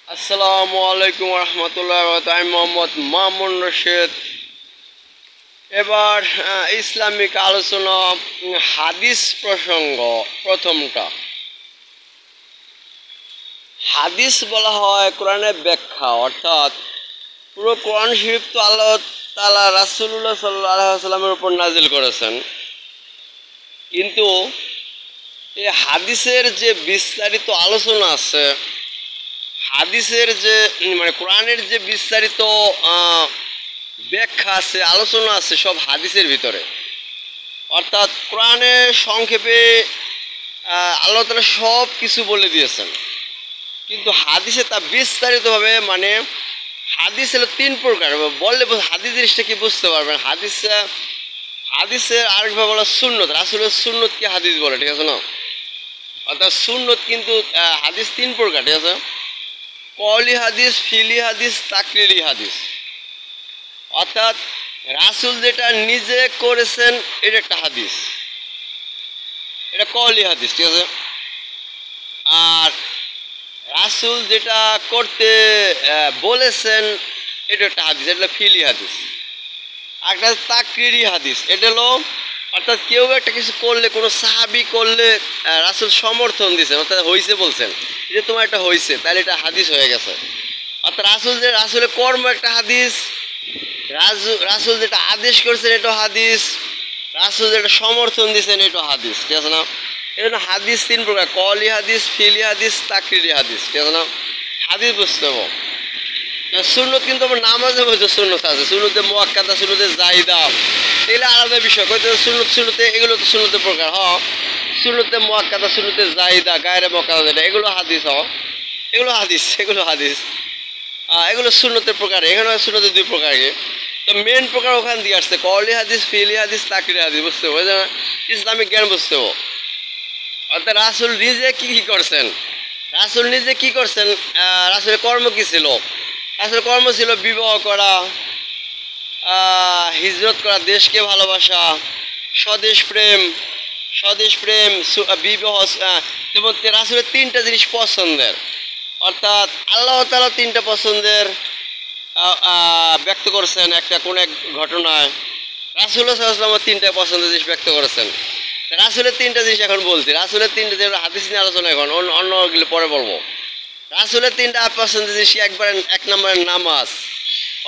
আসসালামু আলাইকুম রহমতুল্লাহ। আমি মোহাম্মদ মামুন রশিদ। এবার ইসলামিক আলোচনা, হাদিস প্রসঙ্গ। প্রথমটা, হাদিস বলা হয় কোরআনের ব্যাখ্যা, অর্থাৎ পুরো কোরআন শরীফ তো আল্লাহ তাআলা রাসূলুল্লাহ সাল্লাল্লাহু আলাইহি ওয়াসাল্লামের উপর নাজিল করেছেন, কিন্তু এই হাদিসের যে বিস্তারিত আলোচনা আছে, হাদিসের যে কোরআনের যে বিস্তারিত ব্যাখ্যা আছে, আলোচনা আছে, সব হাদিসের ভিতরে। অর্থাৎ কোরআনে সংক্ষেপে আল্লাহ তাআলা সব কিছু বলে দিয়েছেন, কিন্তু হাদিসে তা বিস্তারিতভাবে, হাদিস হলো তিন প্রকার। বললে হাদিস জিনিসটা কি বুঝতে পারবেন। হাদিসের আরেকভাবে বলা সুন্নত, রাসূলের সুন্নতকে হাদিস বলে, ঠিক আছে না? অর্থাৎ সুন্নত কিন্তু হাদিস তিন প্রকার, ঠিক আছে? কওলি হাদিস, ফিলি হাদিস, তাকরিরি হাদিস। অর্থাৎ রাসূল যেটা নিজে করেছেন এটা একটা হাদিস, এটা কওলি হাদিস, ঠিক আছে? আর রাসূল যেটা করতে বলেছেন এটা একটা হাদিস, এটা ফিলি হাদিস। একটা তাকরিরি হাদিস, এটা হলো অর্থাৎ কেউ একটা কিছু করলে, কোনো সাহাবি করলে রাসূল সমর্থন দিয়েছেন, অর্থাৎ হয়েছে বলছেন যে তোমার এটা হয়েছে, তাহলে এটা হাদিস হয়ে গেছে। অর্থাৎ রাসূলের কর্ম একটা হাদিস, রাসূল যেটা আদেশ করেছেন এটা হাদিস, রাসূল যেটা সমর্থন দিয়েছেন এটা হাদিস, ঠিক আছে না? এই জন্য হাদিস তিন প্রকার: কওলি হাদিস, ফিলি হাদিস, তাকরিরি হাদিস, ঠিক আছে না? হাদিস বুঝতে হবে। সুন্নত কিন্তু আমার নামাজে বলছে সুন্নত আছে, সুন্নতে মুআক্কাদা, সুন্নতে জাহিদা, এগুলো আলাদা বিষয়। কইতে সুন্নতে এগুলো তো সুন্নতের প্রকার। সুন্নতে মুআক্কাদা, সুন্নতে জাহিদা, গায়রে মুআক্কাদা, যেটা এগুলো হাদিস। এগুলো হাদিস, এগুলো সুন্নতের প্রকার। এখানে সুন্নতের দুই প্রকার। তো মেন প্রকার ওখান দিয়ে আসছে, কওলি হাদিস, ফিলি হাদিস, তাকরিরি হাদিস। বুঝতে হবে, ইসলামিক জ্ঞান বুঝতে হবে। অর্থাৎ রাসূল নিজে কি করছেন, রাসূলের কর্ম কি ছিল? রাসূলের কর্ম ছিল বিবাহ করা, হিজরত করা, দেশকে ভালোবাসা, স্বদেশ প্রেম, বিবাহ। যেমন রাসূলের তিনটা জিনিস পছন্দের, অর্থাৎ আল্লাহ তাআলা তিনটা পছন্দের ব্যক্ত করেছেন একটা কোন এক ঘটনায়। রাসূলুল্লাহ সাল্লাল্লাহু আলাইহি ওয়াসাল্লাম তিনটা পছন্দের জিনিস ব্যক্ত করেছেন। রাসূলের তিনটা জিনিস এখন বলছি, রাসূলের তিনটা যে হাদিস নিয়ে আলোচনা, এখন অন্যগুলো পরে বলবো। রাসূলের তিনটা পছন্দের জিনিস, এক নম্বরের নামাজ।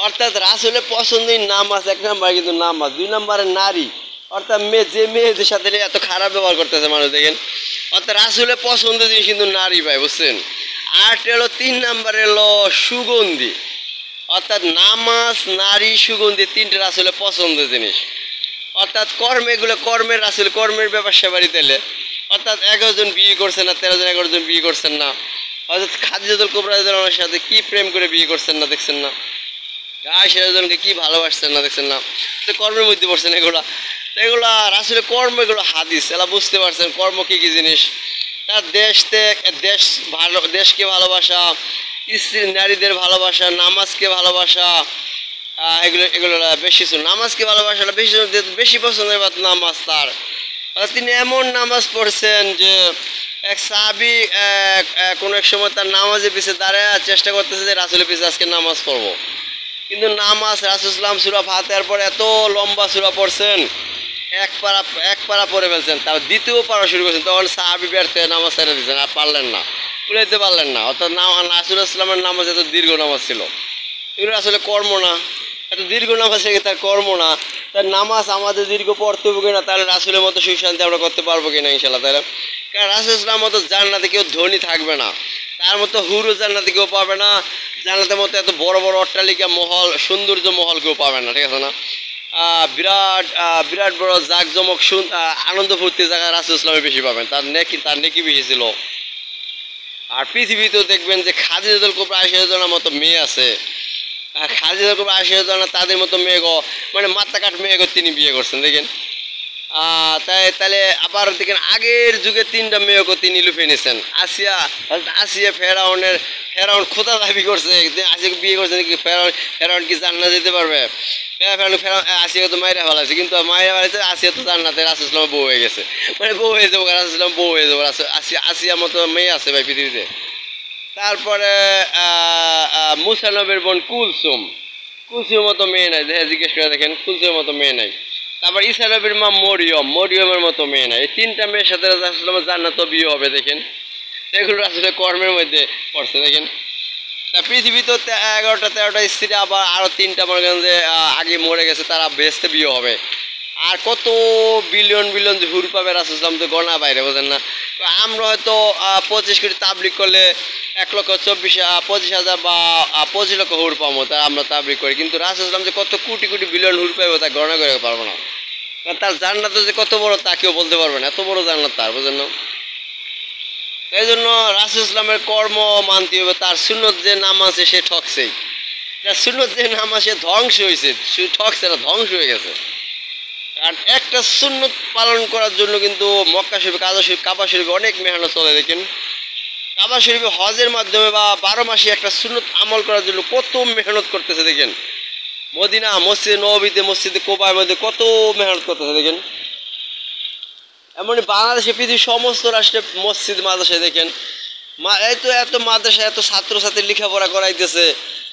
অর্থাৎ রাসূলের পছন্দের নামাজ এক নম্বরে, কিন্তু নামাজ। দুই নম্বরে নারী, অর্থাৎ যে মেয়েদের সাথে এত খারাপ ব্যবহার করতেছে মানুষ, দেখেন। অর্থাৎ রাসূলের পছন্দের জিনিস কিন্তু নারী, ভাই, বুঝছেন? আর হলো তিন নম্বরে হলো সুগন্ধি। অর্থাৎ নামাজ, নারী, সুগন্ধি, তিনটে রাসূলের পছন্দের জিনিস। অর্থাৎ কর্মের রাসূল কর্মের ব্যাপার সেবারি তেলে। অর্থাৎ 11 জন বিয়ে করছেন না, 13 জন 11 জন বিয়ে করছেন না। অর্থাৎ খাদিজাতুল কুবরা রাদিয়াল্লাহু আনহার সাথে কি প্রেম করে বিয়ে করছেন না, দেখছেন না? আয়েশা রাদিয়াল্লাহু আনহাকে কি ভালোবাসছেন না, দেখছেন না? তো কর্মের মধ্যে পড়ছেন এগুলা রাসূলের কর্ম, এগুলো হাদিস। এলা বুঝতে পারছেন কর্ম কি কি জিনিস। তার দেশকে ভালোবাসা, স্ত্রী নারীদের ভালোবাসা, নামাজকে ভালোবাসা, এগুলো বেশি নামাজকে ভালোবাসাটা বেশি পছন্দের নামাজ তার। তিনি এমন নামাজ পড়ছেন যে এক সাহাবী কোনো এক সময় তার নামাজের পিছিয়ে দাঁড়ায় চেষ্টা করতেছে যে রাসূলের পিছিয়ে আজকে নামাজ পড়বো, কিন্তু নামাজ রাসূল সাল্লাল্লাহু সূরা ফাতিহার পর এত লম্বা সূরা পড়ছেন, এক পারা পড়ে ফেলছেন। তার দ্বিতীয় পারা শুরু করছেন, তখন সাহাবী ব্যর্থ হয়ে নামাজ ছেড়ে দিয়েছেন, আর পারলেন না, উড়াইতে পারলেন না। অর্থাৎ রাসূল সাল্লামের নামাজ এত দীর্ঘ নামাজ ছিল। এগুলো আসলে কর্ম না, এত দীর্ঘ নামাজ থেকে তার কর্ম না। তার নামাজ আমাদের দীর্ঘ পড়তে হবে কিনা, তাহলে রাসূলের মতো সুখ শান্তি আমরা করতে পারবো কিনা, ইনশাআল্লাহ। তাহলে কারণ রাসূল ইসলামের মতো জান্নাতে কেউ ধনী থাকবে না, তার মতো হুরও জান্নাতে কেউ পাবে না, জান্নাতের মতো এত বড় বড় অট্টালিকা মহল, সৌন্দর্য মহল কেউ পাবে না, ঠিক আছে না? বিরাট বড় জাঁকজমক আনন্দ ফুর্তি জায়গায় রাসূল ইসলামে বেশি পাবেন, তার নেকি বেশি ছিল। আর পৃথিবীতেও দেখবেন যে খাদিজাতুল কুবরা আয়েশা রাদিয়াল্লাহু আনহার মতো মেয়ে আছে, খাদিজাতুল কুবরা আয়েশা রাদিয়াল্লাহু আনহা তাদের মতো মেয়েগো, মাথা কাট মেয়েগো তিনি বিয়ে করছেন, দেখেন। তাহলে আবার দেখেন আগের যুগে তিনটা মেয়েকে তিনি লুফে নিয়েছেন। আসিয়া ফেরাউন খোদা দাবি করছে, আসিয়াকে বিয়ে করছে নাকি, ফেরাউন কি জান্নাতে যেতে পারবে? আসিয়াকে তো মাইরা ফেলাছে, কিন্তু মাইরা ফেলাছে, আসিয়া তো জান্নাতে রাসূল ইসলামের বউ হয়ে গেছে, বউ হয়ে যাবো, রাসূল ইসলাম বউ হয়ে যাবো। আসিয়ার মতো মেয়ে আছে ভাই পৃথিবীতে? তারপরে মুসা নবীর বোন কুলসুম, কুলসুমের মতো মেয়ে নাই, দেখে জিজ্ঞেস করে দেখেন, কুলসুমের মতো মেয়ে নাই। তারপর ঈসা নবীর মা মরিয়ম, মরিয়মের মতো মেয়ে নাই। এই তিনটা মেয়ের সাথে রাসূলুল্লাহ জান্নাতে বিয়ে হবে দেখেন, এগুলো রাসূলের কর্মের মধ্যে পড়ছে দেখেন। তা পৃথিবীতে 11টা 13টা স্ত্রী, আবার আরও 3টা মনে করেন যে আগে মরে গেছে, তারা বেহেশতে বিয়ে হবে। আর কত বিলিয়ন বিলিয়ন যে হুর পাবে রাসূলুল্লাহ তো গণা বাইরে, বোঝেন না। তো আমরা হয়তো 25 কোটি তাবলিগ করলে 1,25,000 বা 25 লক্ষ হুর পাবো, তা আমরা তাবলিগ করি। কিন্তু রাসূলুল্লাহ যে কত কোটি কোটি বিলিয়ন হুর পাবো তা গণনা করে পারবো না। কারণ তার জান্নাত যে কত বড় তা কেউ বলতে পারবে না, এত বড় জান্নাত তার, বোঝেন না। এই জন্য রাসূলুল্লাহের কর্ম মানতে হবে। তার সুন্নত যে নাম আছে সে ঠকছেই, তার সুন্নত যে নাম আছে ধ্বংস হয়েছে, সে ঠকছে না, ধ্বংস হয়ে গেছে। আর একটা সুন্নত পালন করার জন্য কিন্তু মক্কা শরীফ, কাবা শরীফে অনেক মেহনত চলে দেখেন। কাবা শরীফে হজের মাধ্যমে বা 12 মাসে একটা সুন্নত আমল করার জন্য কত মেহনত করতেছে দেখেন। মদিনা মসজিদে নববীতে, মসজিদে কোবার মধ্যে কত মেহনত করতেছে দেখেন। এমনই বাংলাদেশে পৃথিবীর সমস্ত রাষ্ট্রে মসজিদ মাদ্রাসায় দেখেন, এত মাদ্রাসা, এত ছাত্রছাত্রী লেখাপড়া করাইতেছে,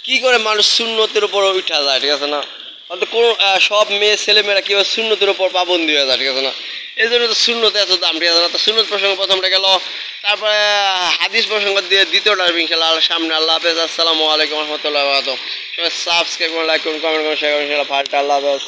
কি করে মানুষ সুন্নতের উপর উঠা যায়, ঠিক আছে না। অন্তত কোনো সব মেয়ে ছেলেমেয়েরা কীভাবে সুন্নতের উপর পাবন্দি হয়ে যায়, ঠিক আছে না। এই জন্য তো সুন্নতে এত দাম, ঠিক আছে না। তো সুন্নত প্রসঙ্গ প্রথমটা গেল, তারপরে হাদিস প্রসঙ্গ দিয়ে দ্বিতীয়টা ইনশাআল্লাহ সামনে। আল্লাহ হাফেজ, আসসালামু আলাইকুম রহমতুল্লাহ। সবাই সাবস্ক্রাইব করুন, লাইক করুন, কমেন্ট করুন, শেয়ার করুন, আল্লাহ হাফেজ।